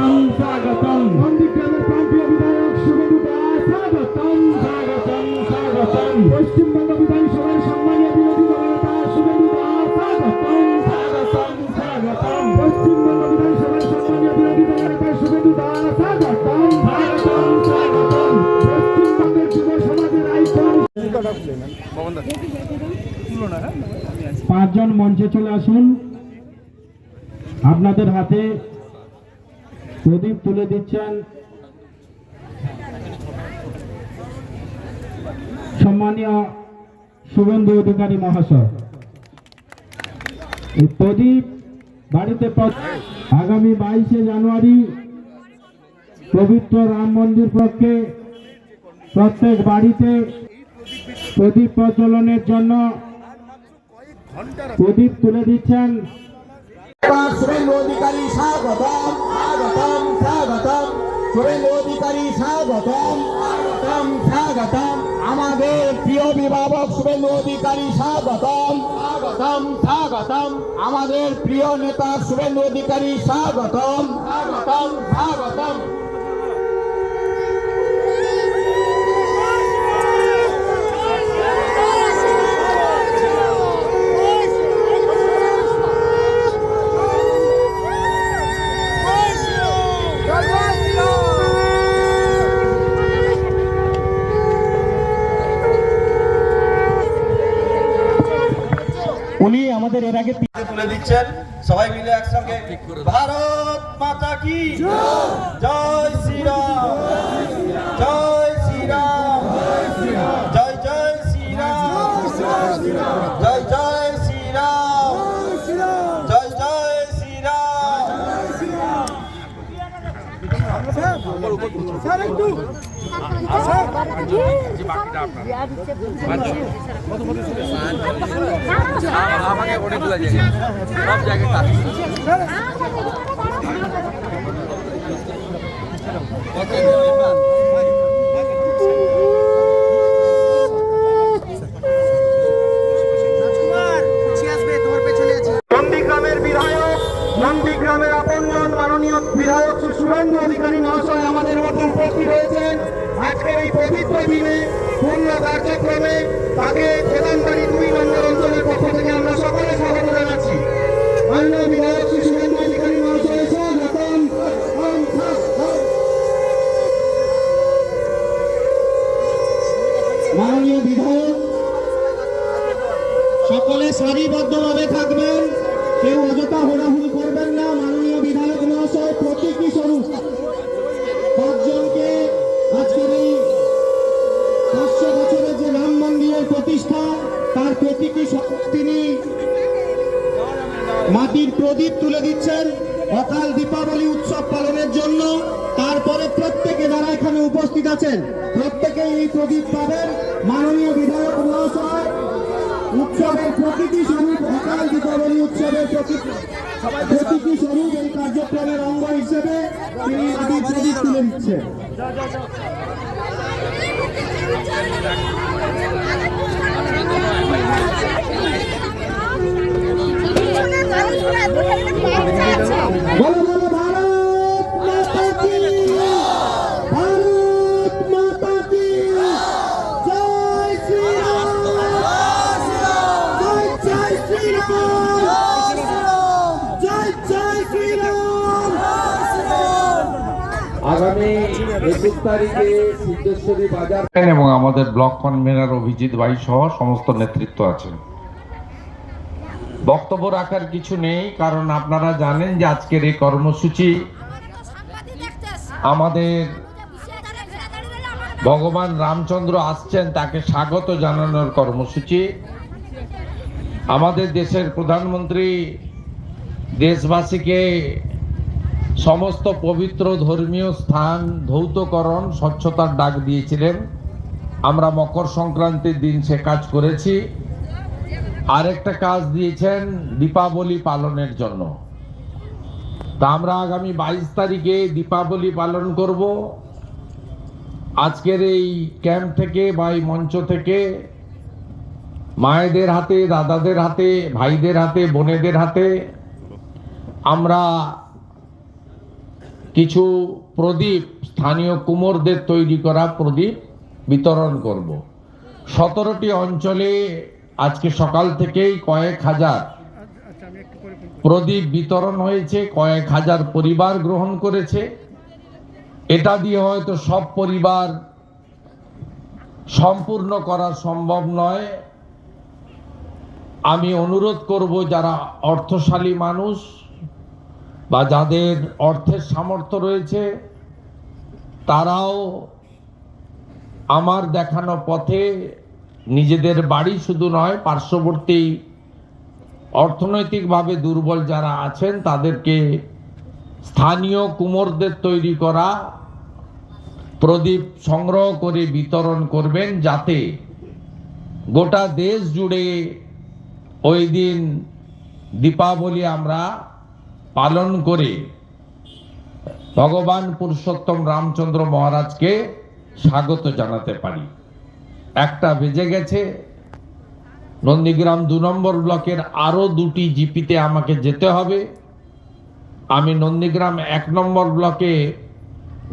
স্বাগতম স্বাগতম নন্দীগ্রামের প্রান্তীয় বিধায়ক শুভেন্দু দাস স্বাগতম স্বাগতম স্বাগতম পশ্চিমবঙ্গ বিধানসভার সম্মানীয় বিরোধী দলনেতা শুভেন্দু দাস স্বাগতম স্বাগতম স্বাগতম পশ্চিমবঙ্গ বিধানসভার সম্মানীয় বিরোধী দলনেতা শুভেন্দু দাস স্বাগতম স্বাগতম স্বাগতম পশ্চিমবঙ্গের যুব সমাজের আইকন পাঁচজন মঞ্চে চলে আসুন। আপনাদের হাতে প্রদীপ তুলে দিচ্ছেন সম্মানীয় শুভেন্দু অধিকারী মহাশয়। এই প্রদীপ বাড়িতে আগামী 22শে জানুয়ারি পবিত্র রাম মন্দির পক্ষে প্রত্যেক বাড়িতে প্রদীপ প্রজ্বলনের জন্য প্রদীপ তুলে দিচ্ছেন শুভেন্দু অধিকারী স্বাগতম স্বাগতম স্বাগতম শুভেন্দু অধিকারী স্বাগতম স্বাগতম স্বাগতম আমাদের প্রিয় অভিভাবক শুভেন্দু অধিকারী স্বাগতম স্বাগতম স্বাগতম আমাদের প্রিয় নেতা শুভেন্দু অধিকারী স্বাগতম স্বাগতম স্বাগতম উনি আমাদের এর আগে তুলে দিচ্ছেন সবাই মিলে একসঙ্গে ভারত মাতা কি জয় শ্রীরাম জয় শ্রীরাম জয় জয় শ্রীরাম জয় জয় শ্রীরাম জয় জয় শ্রীরাম আমাকে অনেকগুলো জায়গায় সব জায়গায় নন্দীগ্রামের বিধায়ক নন্দীগ্রামের আপনজন মাননীয় বিধায়ক শুভেন্দু অধিকারী মহাশয় আমাদের মধ্যে উপস্থিত হয়েছেন। আজকের এই পবিত্র দিনে পূর্ণ কার্যক্রমে তাকে প্রধানবাড়ি 2 নম্বর অঞ্চলের পক্ষ থেকে আমরা সকলে স্বাগত জানাচ্ছি। মাননীয় বিধায়ক শুভেন্দু অধিকারী মহাশয় স্বাগতম। মাননীয় বিধায়ক সকলে সারিবদ্ধভাবে থাকবেন, কেউ অযথা হোড়াহুড়ি করবেন না। মাননীয় বিধায়ক মহাশয় প্রতীকী স্বরূপ 5 জনকে আজকের এই 500 বছরের যে রাম মন্দিরের প্রতিষ্ঠা তার প্রতীকী স্বরূপ তিনি মাটির প্রদীপ তুলে দিচ্ছেন অকাল দীপাবলি উৎসব পালনের জন্য। তারপরে প্রত্যেকে যারা এখানে উপস্থিত আছেন প্রত্যেকে এই প্রদীপ পাবেন। মাননীয় বিধায়ক মহাশয় উৎসবের প্রকৃতি স্বরূপ অকাল দীপাবলি উৎসবের প্রকৃতি স্বরূপ এই কার্যক্রমের অঙ্গ হিসেবে তিনি মাটির প্রদীপ তুলে দিচ্ছেন। বলো বলো ভারত মাতা কি ভারত মাতা কি জয় শ্রীরাম জয় জয় শ্রীরাম জয় জয় শ্রীরাম। আগামী 21 তারিখে সিদ্ধেশ্বরী বাজার এবং আমাদের ব্লক কনভেনার অভিজিৎ ভাই সহ সমস্ত নেতৃত্ব আছেন। বক্তব্য রাখার কিছু নেই, কারণ আপনারা জানেন যে আজকের এই কর্মসূচি আমাদের ভগবান রামচন্দ্র আসছেন তাকে স্বাগত জানানোর কর্মসূচি। আমাদের দেশের প্রধানমন্ত্রী দেশবাসীকে সমস্ত পবিত্র ধর্মীয় স্থান ধৌতকরণ স্বচ্ছতার ডাক দিয়েছিলেন। আমরা মকর সংক্রান্তির দিন সে কাজ করেছি। আরেকটা কাজ দিয়েছেন দীপাবলি পালনের জন্য। তা আমরা আগামী 22 তারিখে দীপাবলি পালন করব। আজকের এই ক্যাম্প থেকে বা এই মঞ্চ থেকে মায়েদের হাতে, দাদাদের হাতে, ভাইদের হাতে, বোনেদের হাতে আমরা কিছু প্রদীপ স্থানীয় কুমোরদের তৈরি করা প্রদীপ বিতরণ করব। 17টি অঞ্চলে আজকে সকাল থেকেই কয়েক হাজার প্রদীপ বিতরণ হয়েছে, কয়েক হাজার পরিবার গ্রহণ করেছে। এটা দিয়ে হয়তো সব পরিবার সম্পূর্ণ করা সম্ভব নয়। আমি অনুরোধ করব যারা অর্থশালী মানুষ বা যাদের অর্থের সামর্থ্য রয়েছে তারাও আমার দেখানো পথে নিজেদের বাড়ি শুধু নয়, পার্শ্ববর্তী অর্থনৈতিকভাবে দুর্বল যারা আছেন তাদেরকে স্থানীয় কুমোরদের তৈরি করা প্রদীপ সংগ্রহ করে বিতরণ করবেন, যাতে গোটা দেশ জুড়ে ওই দিন দীপাবলি আমরা পালন করে ভগবান পুরুষোত্তম রামচন্দ্র মহারাজকে স্বাগত জানাতে পারি। 1টা বেজে গেছে। নন্দীগ্রাম 2 নম্বর ব্লকের আরো 2টি জিপিতে আমাকে যেতে হবে। আমি নন্দীগ্রাম 1 নম্বর ব্লকে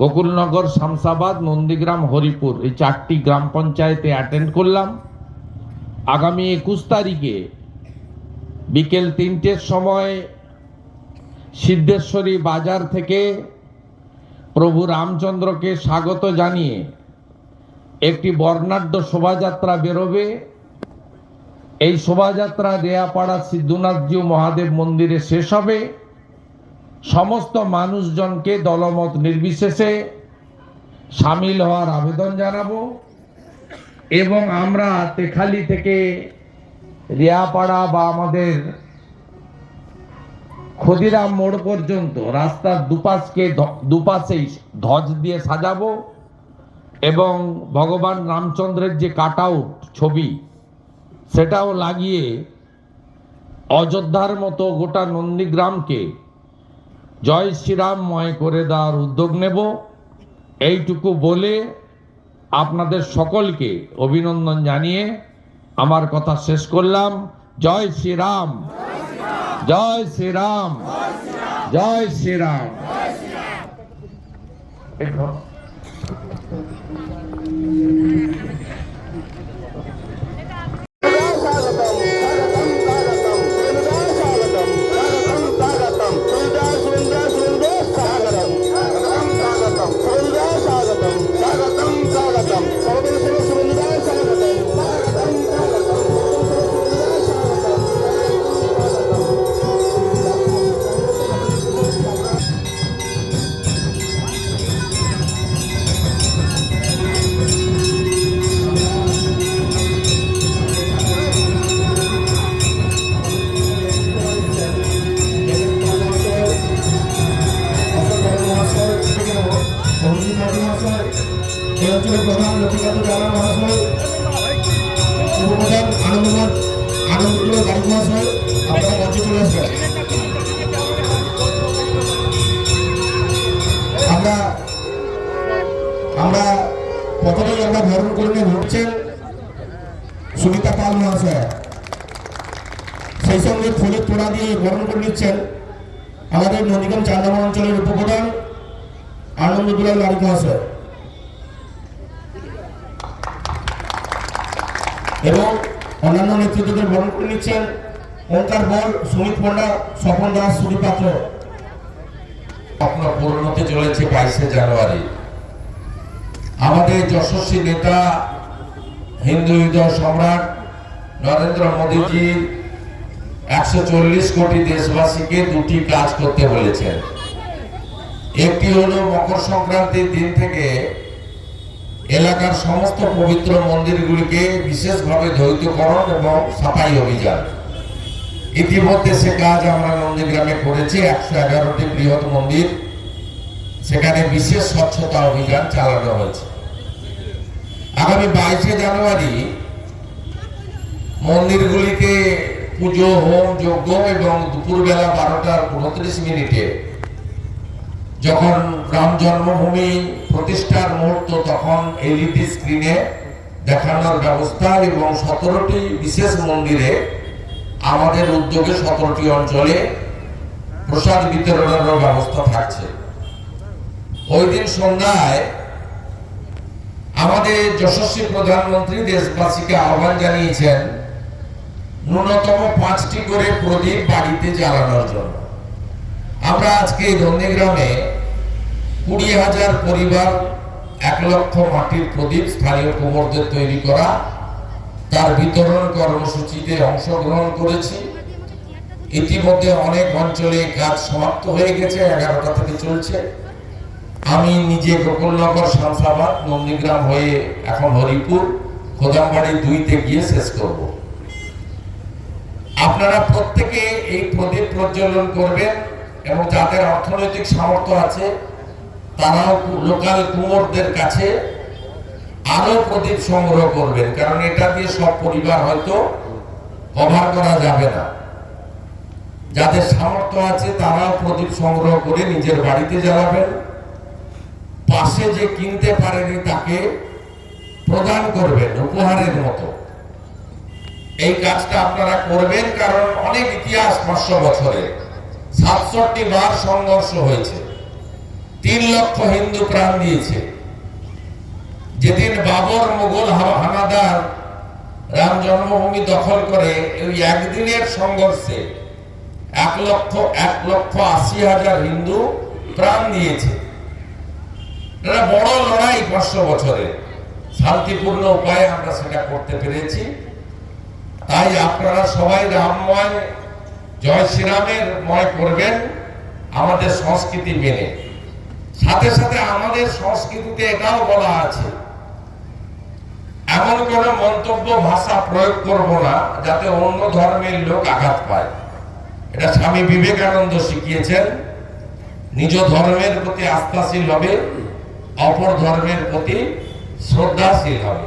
গোকুলনগর, শামসাবাদ, নন্দীগ্রাম, হরিপুর এই 4টি গ্রাম পঞ্চায়েতে অ্যাটেন্ড করলাম। আগামী 21 তারিখে বিকেল 3টের সময় সিদ্ধেশ্বরী বাজার থেকে প্রভু রামচন্দ্রকে স্বাগত জানিয়ে একটি বর্ণাঢ্য শোভাযাত্রা বেরোবে। এই শোভাযাত্রা রেয়াপাড়া সিদ্ধনাথজিউ মহাদেব মন্দিরে শেষ হবে। সমস্ত মানুষজনকে দলমত নির্বিশেষে সামিল হওয়ার আবেদন জানাবো এবং আমরা তেখালি থেকে রেয়াপাড়া বা আমাদের ক্ষুদিরাম মোড় পর্যন্ত রাস্তার দুপাশেই ধ্বজ দিয়ে সাজাবো এবং ভগবান রামচন্দ্রের যে কাট আউট ছবি সেটাও লাগিয়ে অযোধ্যার মতো গোটা নন্দীগ্রামকে জয় শ্রীরামময় করে দেওয়ার উদ্যোগ নেব। এইটুকু বলে আপনাদের সকলকে অভিনন্দন জানিয়ে আমার কথা শেষ করলাম। জয় শ্রীরাম, জয় শ্রীরাম, জয় শ্রীরাম। এই অঞ্চলের প্রধান লক্ষ্মীকান্ত জানা মহাশয়, উপপ্রধান আনন্দপুর গাড়ি মহাশয়, আপনারা মঞ্চে চলে আসবেন। আমরা প্রথমেই আমরা বরণ করে নিয়ে ঘুরছেন সুমিতা পাল মহাশয়, সেই সঙ্গে ফুলের তোড়া দিয়ে বরণ করে নিচ্ছেন আমাদের নন্দীগ্রাম 4 নম্বর অঞ্চলের উপপ্রধান আনন্দপুর গাড়ি মহাশয় এবং অন্যান্য নেতৃত্বদের বরণ করে নিচ্ছেন ওঙ্কার বল, সুমিত পণ্ডা, স্বপন দাস, সুদীপ পাত্র। আপনার পূরণ হতে চলেছে 22শে জানুয়ারি। আমাদের যশস্বী নেতা হিন্দু হৃদয় সম্রাট নরেন্দ্র মোদীজি 140 কোটি দেশবাসীকে 2টি কাজ করতে বলেছেন। একটি হলো মকর সংক্রান্তির দিন থেকে এলাকার সমস্ত পবিত্র মন্দিরগুলিকে বিশেষভাবে দ্বৈতকরণ এবং সাফাই অভিযান। ইতিমধ্যে সে কাজ আমরা নন্দীগ্রামে করেছি। 111টি বৃহৎ মন্দির, সেখানে বিশেষ স্বচ্ছতা অভিযান চালানো হয়েছে। আগামী 22শে জানুয়ারি মন্দিরগুলিতে পুজো, হোম, যজ্ঞ এবং দুপুরবেলা 12:29 যখন রাম জন্মভূমি প্রতিষ্ঠার মুহূর্ত, তখন এলইডি স্ক্রিনে দেখানোর ব্যবস্থা এবং 17টি বিশেষ মন্দিরে আমাদের উদ্যোগে 17টি অঞ্চলে প্রসাদ বিতরণের ব্যবস্থা থাকছে। ওই দিন সন্ধ্যায় আমাদের যশস্বী প্রধানমন্ত্রী দেশবাসীকে আহ্বান জানিয়েছেন ন্যূনতম 5টি করে প্রদীপ বাড়িতে জ্বালানোর জন্য। আমরা আজকে নন্দীগ্রামে 20,000 পরিবার 1 লক্ষ মাটির প্রদীপ স্থানীয় কুমোরদের তৈরি করা তার বিতরণ কর্মসূচিতে অংশগ্রহণ করেছি। ইতিমধ্যে অনেক অঞ্চলে কাজ সমাপ্ত হয়ে গেছে, 11টা থেকে চলছে। আমি নিজে গোকুলনগর, শামসাবাদ, নন্দীগ্রাম হয়ে এখন হরিপুর, খোদামবাড়ি 2তে গিয়ে শেষ করব। আপনারা প্রত্যেকে এই প্রদীপ প্রজ্বলন করবেন এবং যাদের অর্থনৈতিক সামর্থ্য আছে তারাও লোকাল কুমোরদের কাছে আরো প্রদীপ সংগ্রহ করবেন, কারণ এটা দিয়ে সব পরিবার হয়তো কভার করা যাবে না। যাদের সামর্থ্য আছে তারাও প্রদীপ সংগ্রহ করে নিজের বাড়িতে জ্বালাবেন। পাশে যে কিনতে পারেনি তাকে প্রদান করবেন উপহারের মতো। এই কাজটা আপনারা করবেন, কারণ অনেক ইতিহাস 500 বছরে 67 বার সংঘর্ষ হয়েছে, 3 লক্ষ হিন্দু প্রাণ দিয়েছে। যেদিন বাবর মুঘল হানাদার রাম জন্মভূমি দখল করে, ওই একদিনের সংঘর্ষে 1,80,000 হিন্দু প্রাণ দিয়েছে। এটা বড় লড়াই 500 বছরে, শান্তিপূর্ণ উপায়ে আমরা সেটা করতে পেরেছি। তাই আপনারা সবাই রামময়, জয় শ্রীরামের ময় করবেন আমাদের সংস্কৃতি মেনে। সাথে সাথে আমাদের সংস্কৃতিতে এটাও বলা আছে, এমন কোন মন্তব্য ভাষা প্রয়োগ করব না যাতে অন্য ধর্মের লোক আঘাত পায়। এটা স্বামী বিবেকানন্দ শিখিয়েছেন। নিজ ধর্মের প্রতি আস্থাশীল হবে, অপর ধর্মের প্রতি শ্রদ্ধাশীল হবে।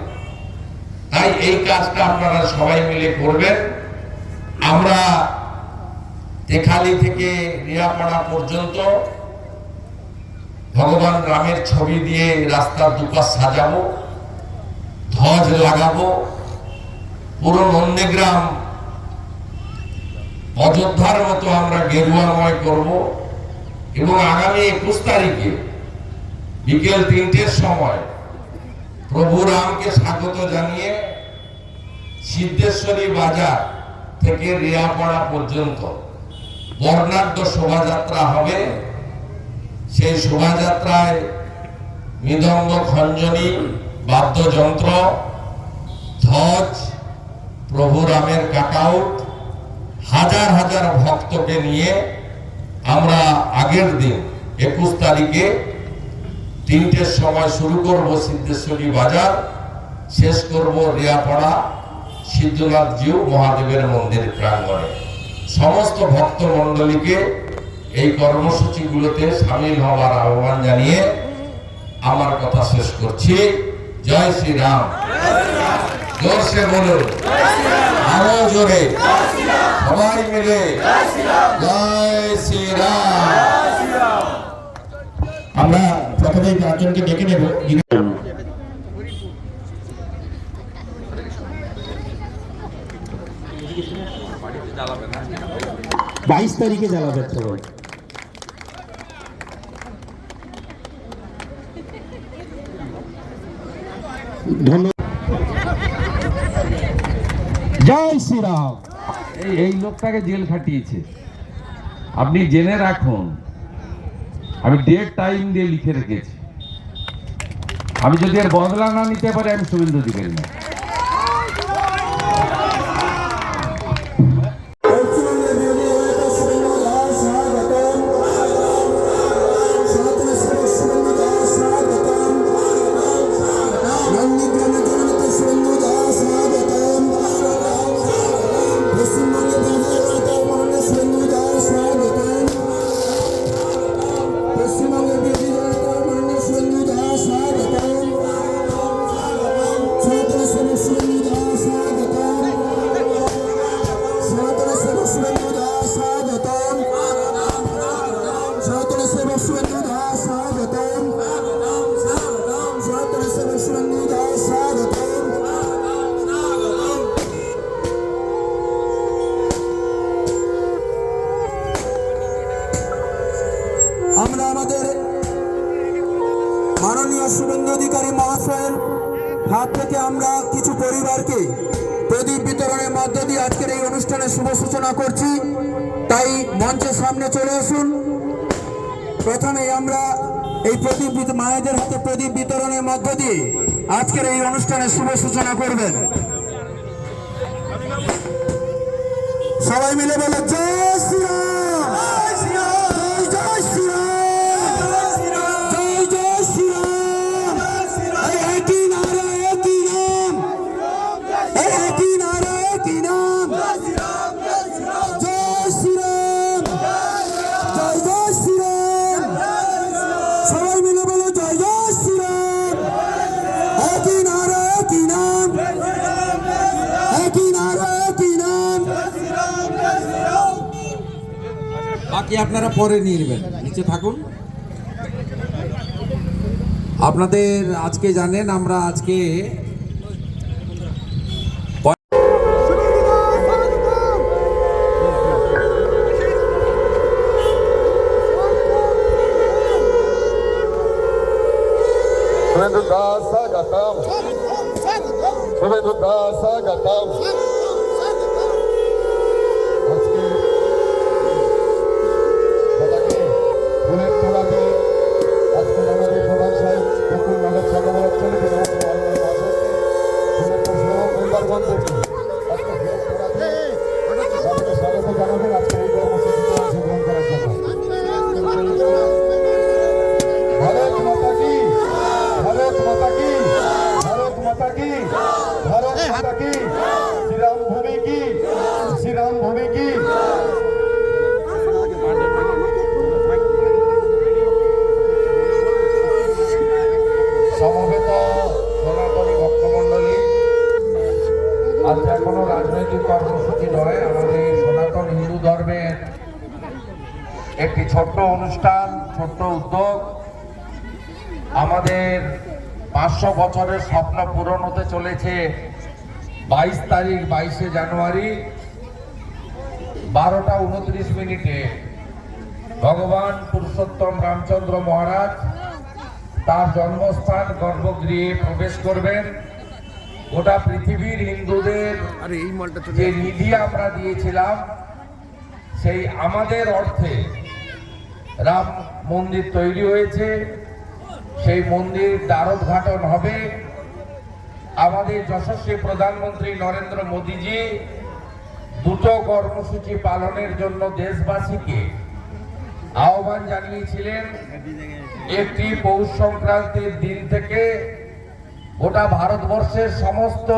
তাই এই কাজটা আপনারা সবাই মিলে করবেন। আমরা তেখালি থেকে রিয়াপাড়া পর্যন্ত ভগবান রামের ছবি দিয়ে রাস্তার দুপাশ সাজাবো, ধ্বজ লাগাবো। পুরো নন্দীগ্রাম অযোধ্যার মতো আমরা গেরুয়াময় করব এবং আগামী 21 তারিখে বিকেল 3টের সময় প্রভু রামকে স্বাগত জানিয়ে সিদ্ধেশ্বরী বাজার থেকে রিয়াপাড়া পর্যন্ত বর্ণাঢ্য শোভাযাত্রা হবে। সেই শোভাযাত্রায় মৃদঙ্গ, খঞ্জনি, বাদ্যযন্ত্র, ধ্বজ, প্রভু রামের কাটআউট, হাজার হাজার ভক্তকে নিয়ে আমরা আগের দিন 21 তারিখে 3টের সময় শুরু করব সিদ্ধেশ্বরী বাজার, শেষ করব রিয়াপাড়া সিদ্ধনাথ জিউ মহাদেবের মন্দির প্রাঙ্গণে। সমস্ত ভক্ত মণ্ডলীকে এই কর্মসূচিগুলোতে সামিল হওয়ার আহ্বান জানিয়ে আমার কথা শেষ করছি। জয় শ্রীরাম। জোরসে বলুন, আরো জোরে, সবাই মিলে জয় শ্রীরাম। আমরা প্রথমে 5 জনকে ডেকে নেব। 22 তারিখে জ্বালাবে সবাই। ধন্যবাদ। জয় শ্রীরাম। এই লোকটাকে জেল খাটিয়েছে, আপনি জেনে রাখুন। আমি ডেট টাইম দিয়ে লিখে রেখেছি। আমি যদি এর বদলা না নিতে পারি আমি শুভেন্দু অধিকারী না। Pessima মাননীয় শুভেন্দু অধিকারী মহাশয়ের হাত থেকে আমরা কিছু পরিবারকে প্রদীপ বিতরণের মধ্য দিয়ে আজকের এই অনুষ্ঠানের শুভ সূচনা করছি। তাই মঞ্চের সামনে চলে আসুন। প্রথমে আমরা এই প্রদীপ মায়েদের হাতে প্রদীপ বিতরণের মধ্য দিয়ে আজকের এই অনুষ্ঠানের শুভ সূচনা করবেন। সবাই মিলে বলে জয় শ্রীরাম, জয় শ্রীরাম, জয় জয় শ্রীরাম। একই নারা একই নাম, একই নারা একই নাম। জয় শ্রীরাম, জয় জয় শ্রীরাম। সবাই মিলে বলো জয় জয় শ্রীরাম। একই নারা একই নাম, একই নারা একই নাম। বাকি আপনারা পরে নিয়ে নেবেন, নিচে থাকুন। আপনাদের আজকে জানেন আমরা আজকে शुभेंदु दास स्वागतम, शुभेंदु दास स्वागतम। আজকে সবাইকে ফুলের তোড়া দিয়ে আজকে আমাদের প্রধান সাহেব বকুল নগর চন্দ্রবাবু চলে গেল ফুলের তোড়া মেম্বারগণদেরকে আজকে ফুলের তোড়া দিয়ে সবাইকে স্বাগত জানাবেন আজকে এই কর্মসূচিতে অংশগ্রহণ করার জন্য। ভারত মাতা কি, ভারত মাতা কি, ভারত মাতা কি, ভারত মাতা কি, শ্রীরাম ভূমি কি, শ্রীরাম ভূমি কি। সমবেত সনাতনী ভক্তমণ্ডলী, আজ এখনো রাজনৈতিক কর্মসূচি নয়, আমাদের সনাতন হিন্দু ধর্মের একটি ছোট্ট অনুষ্ঠান, ছোট্ট উদ্যোগ। আমাদের 500 বছরের স্বপ্ন পূরণ হতে চলেছে 22 তারিখ 22শে জানুয়ারি 12টা 29 মিনিটে ভগবান পুরুষোত্তম রামচন্দ্র মহারাজ তার জন্মস্থান গর্ভগৃহে প্রবেশ করবেন। গোটা পৃথিবীর হিন্দুদের যে নিধি আমরা দিয়েছিলাম, সেই আমাদের অর্থে রাম মন্দির তৈরি হয়েছে। সেই মন্দির দ্বারোদ্ঘাটন হবে। আমাদের যশস্বী প্রধানমন্ত্রী নরেন্দ্র মোদীজি দুটো কর্মসূচি পালনের জন্য দেশবাসীকে আহ্বান জানিয়েছিলেন। একটি পৌষ সংক্রান্তির দিন থেকে গোটা ভারতবর্ষের সমস্ত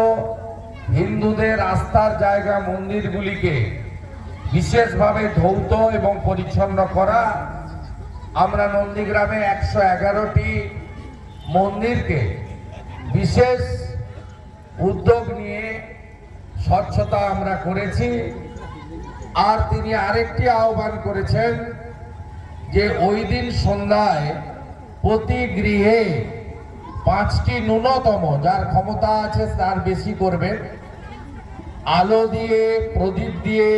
হিন্দুদের আস্থার জায়গা মন্দিরগুলিকে বিশেষভাবে ধৌত এবং পরিচ্ছন্ন করা। আমরা নন্দীগ্রামে 111টি মন্দিরকে বিশেষ উদ্যোগ নিয়ে স্বচ্ছতা আমরা করেছি। আর তিনি আরেকটি আহ্বান করেছেন যে ওই দিন সন্ধ্যায় প্রতি গৃহে 5টি ন্যূনতম, যার ক্ষমতা আছে তার বেশি করবেন, আলো দিয়ে প্রদীপ দিয়ে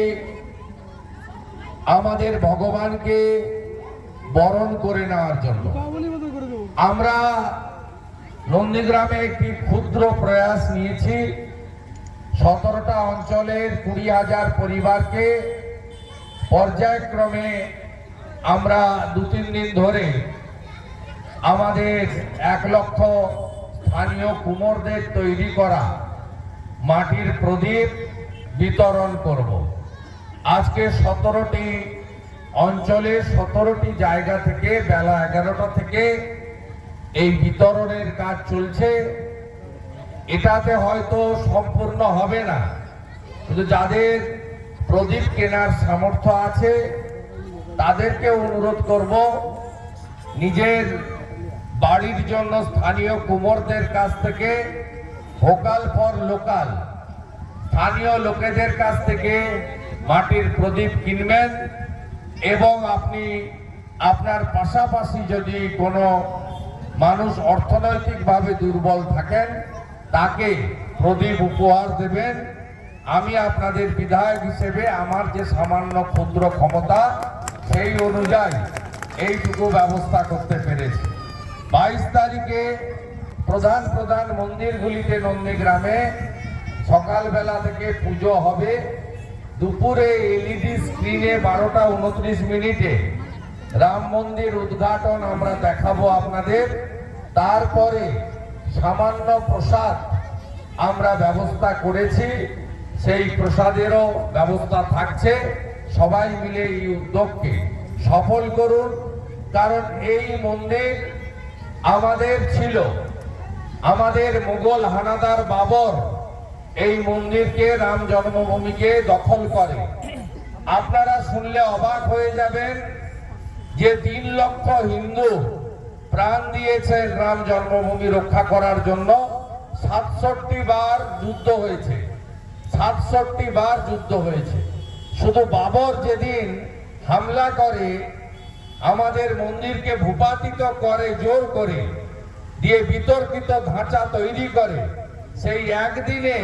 আমাদের ভগবানকে বরণ করে নেওয়ার জন্য আমরা নন্দীগ্রামে একটি ক্ষুদ্র প্রয়াস নিয়েছি। 17টা অঞ্চলের 20,000 পরিবারকে পর্যায়ক্রমে আমরা 2-3 দিন ধরে আমাদের 1 লক্ষ স্থানীয় কুমোরদের তৈরি করা মাটির প্রদীপ বিতরণ করব। আজকে 17টি অঞ্চলে 17টি জায়গা থেকে বেলা 11টা থেকে এই বিতরণের কাজ চলছে। এটাতে হয়তো সম্পূর্ণ হবে না, কিন্তু যাদের প্রদীপ কেনার সামর্থ্য আছে তাদেরকে অনুরোধ করব, নিজের বাড়ির জন্য স্থানীয় কুমোরদের কাছ থেকে ভোকাল ফর লোকাল, স্থানীয় লোকেদের কাছ থেকে মাটির প্রদীপ কিনবেন। এবং আপনি আপনার পাশাপাশি যদি কোনো মানুষ অর্থনৈতিকভাবে দুর্বল থাকেন তাকে প্রদীপ উপহার দেবেন। আমি আপনাদের বিধায়ক হিসেবে আমার যে সামান্য ক্ষুদ্র ক্ষমতা সেই অনুযায়ী এইটুকু ব্যবস্থা করতে পেরেছি। 22 তারিখে প্রধান প্রধান মন্দিরগুলিতে নন্দীগ্রামে সকালবেলা থেকে পুজো হবে। দুপুরে এলইডি স্ক্রিনে 12:29 রাম মন্দির উদ্ঘাটন আমরা দেখাবো আপনাদের। তারপরে সামান্য প্রসাদ আমরা ব্যবস্থা করেছি, সেই প্রসাদেরও ব্যবস্থা থাকছে। সবাই মিলে এই উদ্যোগকে সফল করুন, কারণ এই মন্দির আমাদের ছিল। আমাদের মুঘল হানাদার বাবর এই মন্দিরকে, রাম জন্মভূমিকে দখল করে। আপনারা শুনলে অবাক হয়ে যাবেন যে 3 লক্ষ হিন্দু প্রাণ দিয়েছেন রাম জন্মভূমি রক্ষা করার জন্য। 67 বার যুদ্ধ হয়েছে, 67 বার যুদ্ধ হয়েছে। শুধু বাবর যেদিন হামলা করে, আমাদের মন্দিরকে ভূপাতিত করে জোর করে, দিয়ে বিতর্কিত ধাঁচা তৈরি করে, সেই একদিনে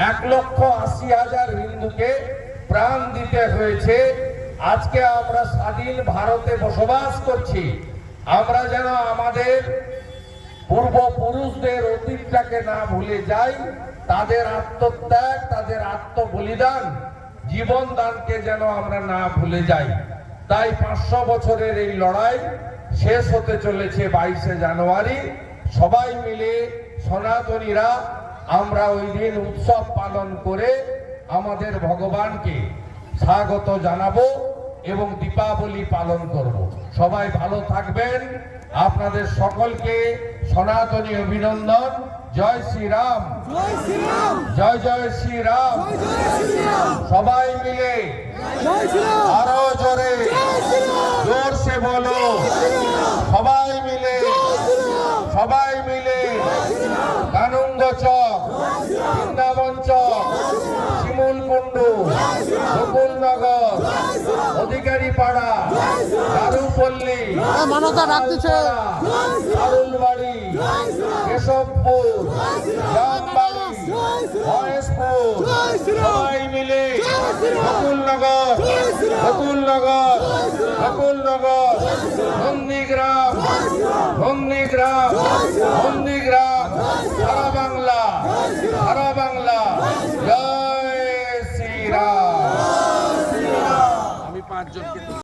1,80,000 হিন্দুকে প্রাণ দিতে হয়েছে। আজকে আমরা স্বাধীন ভারতে বসবাস করছি, আমরা যেন আমাদের পূর্বপুরুষদের অতীতটাকে না ভুলে যাই, তাদের আত্মত্যাগ, তাদের আত্মবলিদান, জীবন দানকে যেন আমরা না ভুলে যাই। তাই 500 বছরের এই লড়াই শেষ হতে চলেছে 22শে জানুয়ারি। সবাই মিলে সনাতনীরা আমরা ওই দিন উৎসব পালন করে আমাদের ভগবানকে স্বাগত জানাবো এবং দীপাবলি পালন করব। সবাই ভালো থাকবেন। আপনাদের সকলকে সনাতনী অভিনন্দন। জয় শ্রীরাম, জয় জয় শ্রীরাম। সবাই মিলে আরো জোরে জোরসে বলো, সবাই মিলে, সবাই মিলে। কানুঙ্গ চক, বৃন্দাবন চক, শিমুল কুণ্ডু, গোকুলনগর, অধিকারী পাড়া, দারুপল্লী, আরুলবাড়ি, কেশবপুর, জামবাড়ি, মহেশপুর, সবাই মিলে গোকুলনগর, গোকুলনগর, গোকুলনগর, নন্দীগ্রাম, নন্দীগ্রাম, নন্দীগ্রাম, সারা বাংলা, সারা বাংলা। জয় শ্রীরাম। আমি 5 জনকে